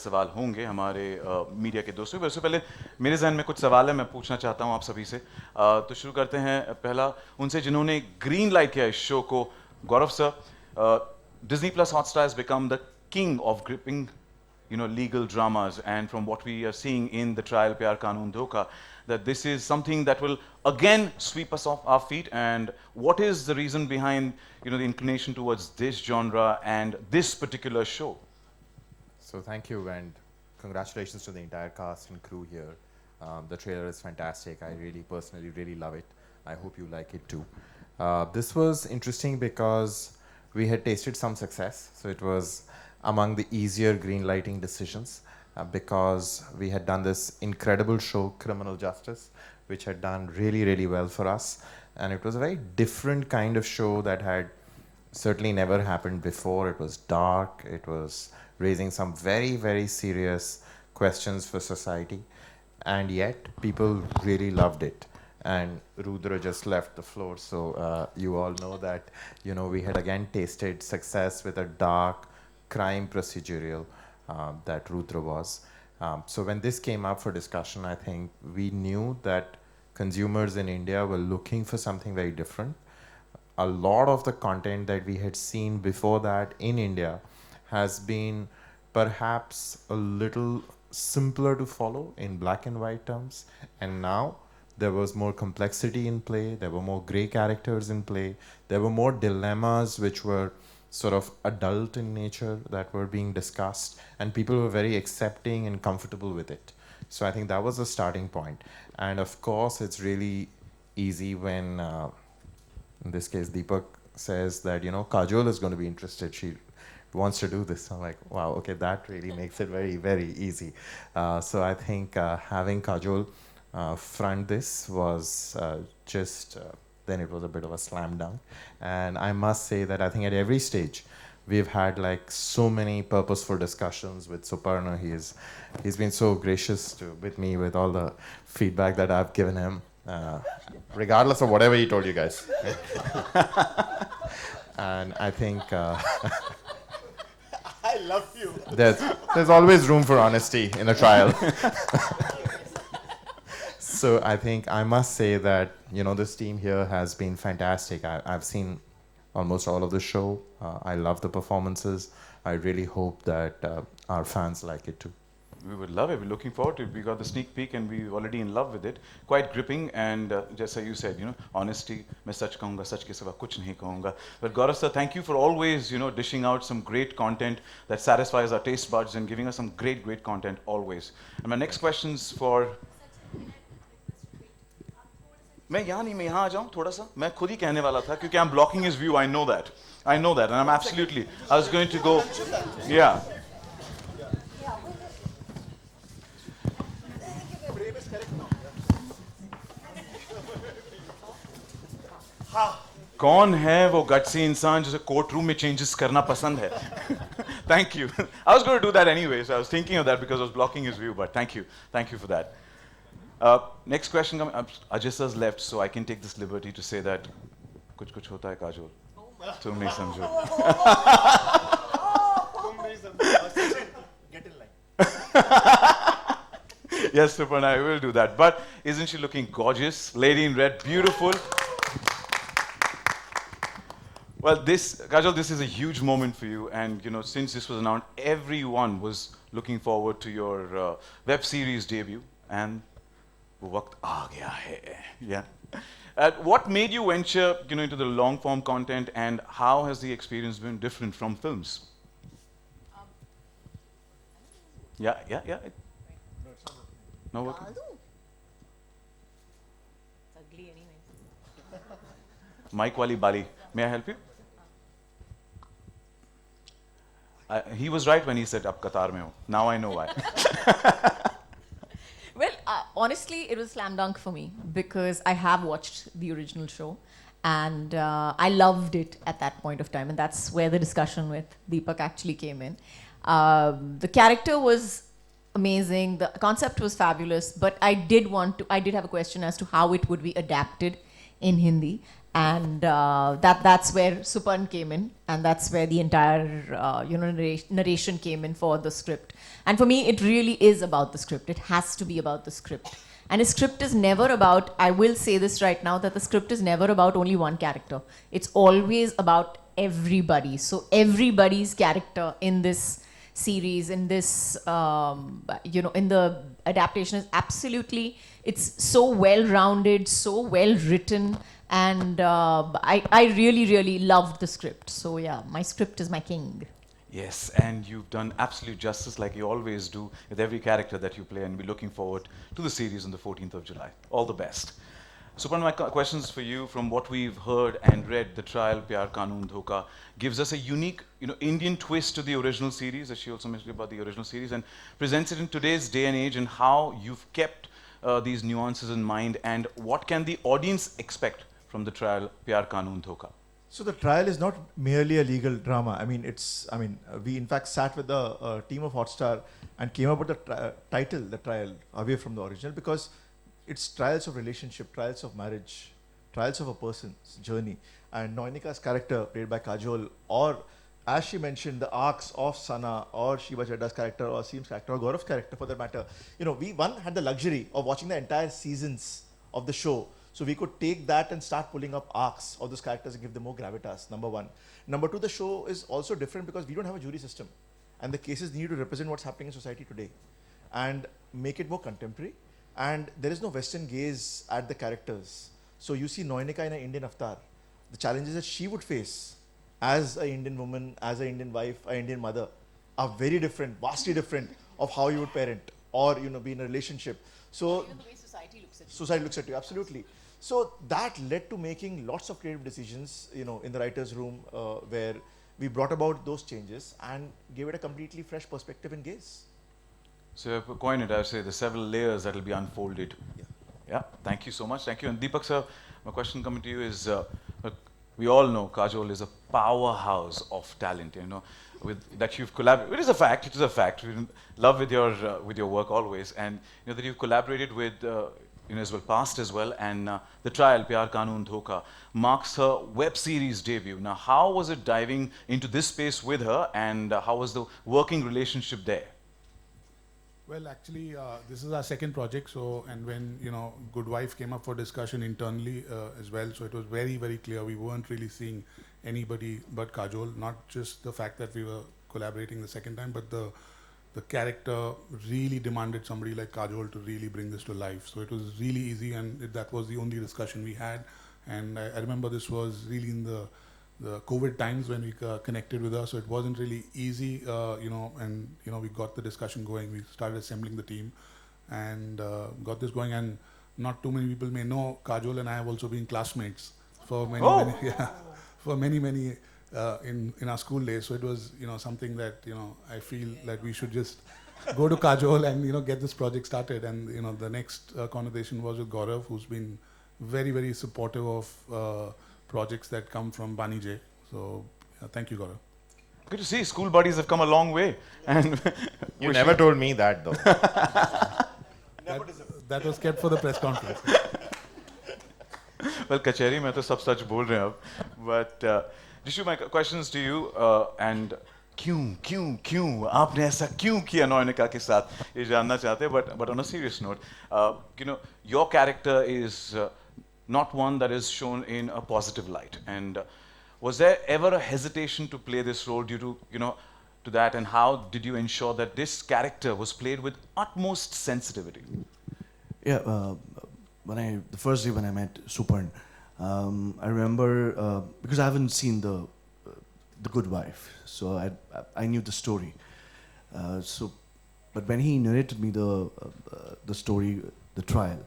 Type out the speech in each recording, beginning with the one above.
सवाल होंगे हमारे मीडिया के दोस्तों। वैसे पहले मेरे जहन में कुछ सवाल है, मैं पूछना चाहता हूँ आप सभी से। तो शुरू करते हैं पहला उनसे जिन्होंने ग्रीन लाइट किया इस शो को। गौरव sir, Disney Plus Hotstar has become the king of gripping, legal dramas, and from what we are seeing in the trial Pyaar Kannoon Dhoka, that this is something that will again sweep us off our feet. And what is the reason behind, the inclination towards this genre and this particular show? So thank you and congratulations to the entire cast and crew here. The trailer is fantastic. I really personally really love it. I hope you like it too. This was interesting because we had tasted some success. So it was among the easier green lighting decisions because we had done this incredible show, Criminal Justice, which had done really, really well for us. And it was a very different kind of show that had certainly never happened before. It was dark. It was raising some very, very serious questions for society. And yet, people really loved it. And Rudra just left the floor, so you all know that, we had again tasted success with a dark crime procedural that Rudra was. So when this came up for discussion, I think we knew that consumers in India were looking for something very different. A lot of the content that we had seen before that in India has been perhaps a little simpler to follow in black and white terms. And now there was more complexity in play, there were more gray characters in play, there were more dilemmas which were sort of adult in nature that were being discussed, and people were very accepting and comfortable with it. So I think that was the starting point. And of course, it's really easy when, in this case, Deepak says that, Kajol is going to be interested. She wants to do this. I'm like, wow, okay, that really makes it very, very easy. So I think having Kajol front this was then it was a bit of a slam dunk. And I must say that I think at every stage, we've had like so many purposeful discussions with Suparna. He's been so gracious with me with all the feedback that I've given him, regardless of whatever he told you guys. And I think I love you. There's always room for honesty in a trial. So I think I must say that, this team here has been fantastic. I've seen almost all of the show. I love the performances. I really hope that our fans like it too. We would love it. We're looking forward to it. We got the sneak peek and we're already in love with it. Quite gripping and just as you said, honesty. मैं सच कहूँगा, सच के सिवा कुछ नहीं कहूँगा. But Gaurav sir, thank you for always, dishing out some great content that satisfies our taste buds and giving us some great, great content always. And my next question's for. मैं यहाँ आ जाऊँ थोड़ा सा. मैं खुद ही कहने वाला था क्योंकि I'm blocking his view. I know that, and I'm absolutely. I was going to go, yeah. कौन है वो गट्सी इंसान जिसे कोर्ट रूम में चेंजेस करना पसंद है? Thank you. I was going to do that anyway, so I was thinking of that because I was blocking his view. But thank you for that. Next question, Ajay sir's left, so I can take this liberty to say that कुछ कुछ होता है काजोल, तुम नहीं समझो. Get in line. Yes, Suparna, I will do that. But isn't she looking gorgeous? Lady in red, beautiful. Well, Kajol, this is a huge moment for you, and since this was announced, everyone was looking forward to your web series debut, and वो वक्त आ गया है. Yeah. What made you venture, into the long form content, and how has the experience been different from films? Yeah. No working. It's ugly anyway. Mike wali bali. May I help you? He was right when he said ab Qatar mein ho. Now I know why. Well, honestly, it was slam dunk for me because I have watched the original show and I loved it at that point of time, and that's where the discussion with Deepak actually came in. The character was amazing, the concept was fabulous, but I did have a question as to how it would be adapted in Hindi. and that's where Supan came in, and that's where the entire narration came in for the script. And for me, it really is about the script. It has to be about the script. And a script is never about, I will say this right now, that the script is never about only one character. It's always about everybody. So everybody's character in this series, in this, in the adaptation is absolutely, it's so well-rounded, so well-written, and I really, really loved the script. So yeah, my script is my king. Yes, and you've done absolute justice like you always do with every character that you play, and we're looking forward to the series on the 14th of July. All the best. Supan, my questions for you. From what we've heard and read, the trial Pyaar Kannoon Dhoka gives us a unique, Indian twist to the original series, as she also mentioned about the original series, and presents it in today's day and age, and how you've kept these nuances in mind, and what can the audience expect from the trial Pyaar Kannoon Dhoka? So the trial is not merely a legal drama. We in fact sat with the team of Hotstar and came up with the title, The Trial, away from the original, because it's trials of relationship, trials of marriage, trials of a person's journey. And Noinika's character, played by Kajol, or as she mentioned, the arcs of Sana or Shiva Chadda's character or Seem's character or Gaurav's character for that matter, we had the luxury of watching the entire seasons of the show. So we could take that and start pulling up arcs of those characters and give them more gravitas, number one. Number two, the show is also different because we don't have a jury system. And the cases need to represent what's happening in society today and make it more contemporary. And there is no Western gaze at the characters. So you see Noinika in an Indian avatar. The challenges that she would face as an Indian woman, as an Indian wife, an Indian mother, are very different, vastly different of how you would parent or be in a relationship. So Even the way society looks at you. society looks at you, absolutely. So that led to making lots of creative decisions, in the writer's room, where we brought about those changes and gave it a completely fresh perspective and gaze. So if I coin it, I would say the several layers that will be unfolded. Yeah, thank you so much. Thank you. And Deepak sir, my question coming to you is, we all know Kajol is a powerhouse of talent, with that you've collaborated. It is a fact, it is a fact. We're in love with your work always. And that you've collaborated with as well, past as well, and the trial Pyaar Kannoon Dhoka marks her web series debut. Now, how was it diving into this space with her, and how was the working relationship there? Well, actually, this is our second project. And when Good Wife came up for discussion internally as well, so it was very, very clear we weren't really seeing anybody but Kajol. Not just the fact that we were collaborating the second time, but the character really demanded somebody like Kajol to really bring this to life. So it was really easy, and that was the only discussion we had. And I remember this was really in the COVID times when we connected with her, so it wasn't really easy, we got the discussion going. We started assembling the team and got this going. And not too many people may know, Kajol and I have also been classmates for many, many in our school days. So it was something that I feel like we should just go to Kajol and get this project started. And the next conversation was with Gaurav, who's been very, very supportive of projects that come from Bani J. So thank you, Gaurav. Good to see school buddies have come a long way. And You never told me that though. That was kept for the press conference. Well, कचहरी में तो सब सच बोल रहे हैं अब. But Jishu, my questions to you, and क्यों आपने ऐसा क्यों किया नौनिका के साथ, ये जानना चाहते हैं. But on a serious note, your character is not one that is shown in a positive light. And was there ever a hesitation to play this role due to to that? And how did you ensure that this character was played with utmost sensitivity? Yeah, the first day when I met Supan, I remember because I haven't seen the Good Wife, so I knew the story. But when he narrated me the story, the trial,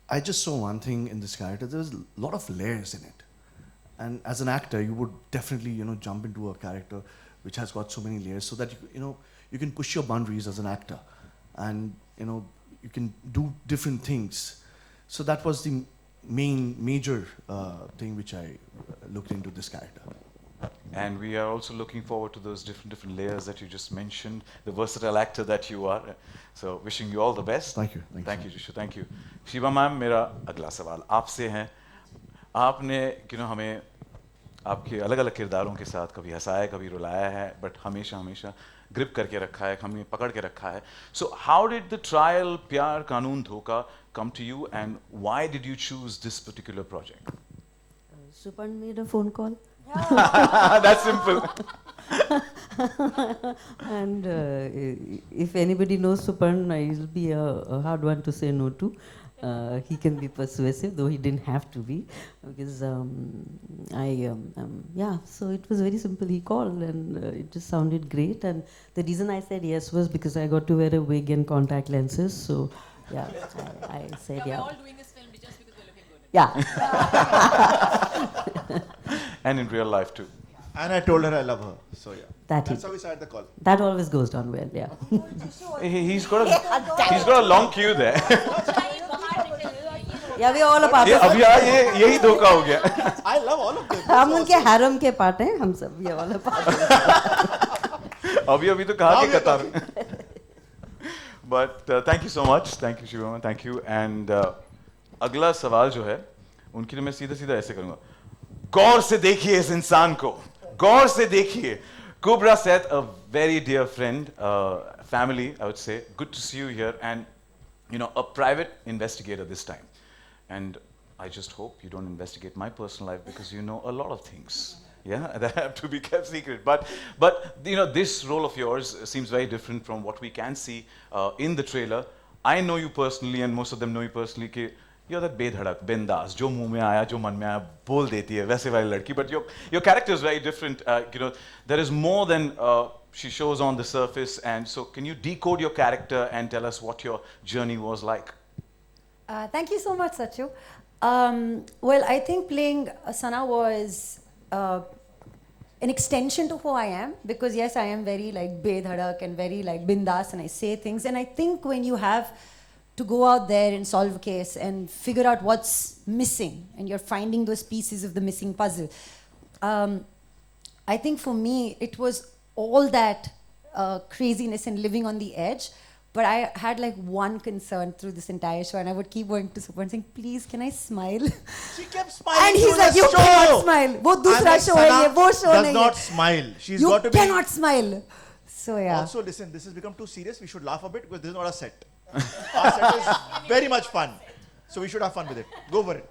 I just saw one thing in this character. There's a lot of layers in it, and as an actor, you would definitely jump into a character which has got so many layers, so that you can push your boundaries as an actor, and you can do different things. So that was the major thing which I looked into this character. And we are also looking forward to those different layers that you just mentioned, the versatile actor that you are. So wishing you all the best. Thank you. Thank you, Jishu. Thank you. Shiva ma'am, मेरा अगला सवाल आपसे है. आपने हमें आपके अलग अलग किरदारों के साथ कभी हंसाया कभी रुलाया है, बट हमेशा हमेशा ग्रिप करके रखा है, हमें पकड़ के रखा है. So how did the trial प्यार कानून धोखा come to you, and why did you choose this particular project? Supan made a phone call. That's simple. And if anybody knows Supan, he'll be a hard one to say no to. He can be persuasive, though he didn't have to be. Because yeah, so it was very simple. He called and it just sounded great. And the reason I said yes was because I got to wear a wig and contact lenses. So yeah, I said yeah. We're all doing this film just because we're looking good. Yeah. And in real life too. And I told her I love her. So yeah. That's how we started the call. That always goes down well, yeah. He's got a long queue there. Yeah, we all a part ये of अभी आज यही धोखा हो गया. I love all of them. हम उनके harem के part हैं, हम सब we all a part. अभी तो कहा कि कतार में. But thank you so much, thank you Shivam, thank you. And अगला सवाल जो है उनके लिए मैं सीधा सीधा ऐसे करूँगा. गौर से देखिए इस इंसान को, गौर से देखिए. Kubra said, a very dear friend, family, I would say. Good to see you here, and a private investigator this time. And I just hope you don't investigate my personal life because you know a lot of things. Yeah, that have to be kept secret. But this role of yours seems very different from what we can see in the trailer. I know you personally, and most of them know you personally. कि you're that बेधड़क, बिंदास, जो मुंह में आया, जो मन में आया, बोल देती है, वैसे वाली लड़की. But your character is very different. There is more than she shows on the surface. And so, can you decode your character and tell us what your journey was like? Thank you so much, Sachu. Well, I think playing Sana was an extension to who I am, because yes, I am very like bedhadak and very like bindas, and I say things. And I think when you have to go out there and solve a case and figure out what's missing, and you're finding those pieces of the missing puzzle, I think for me it was all that craziness and living on the edge. But I had like one concern through this entire show, and I would keep going to Super and saying, "Please, can I smile?" She kept smiling. And he's like, "You cannot smile. वो दूसरा show है ये, वो show does नहीं not है. smile. She's You got to be. cannot smile." So yeah. Also, listen, this has become too serious. We should laugh a bit because this is not a set. Our set is very much fun. So we should have fun with it. Go for it.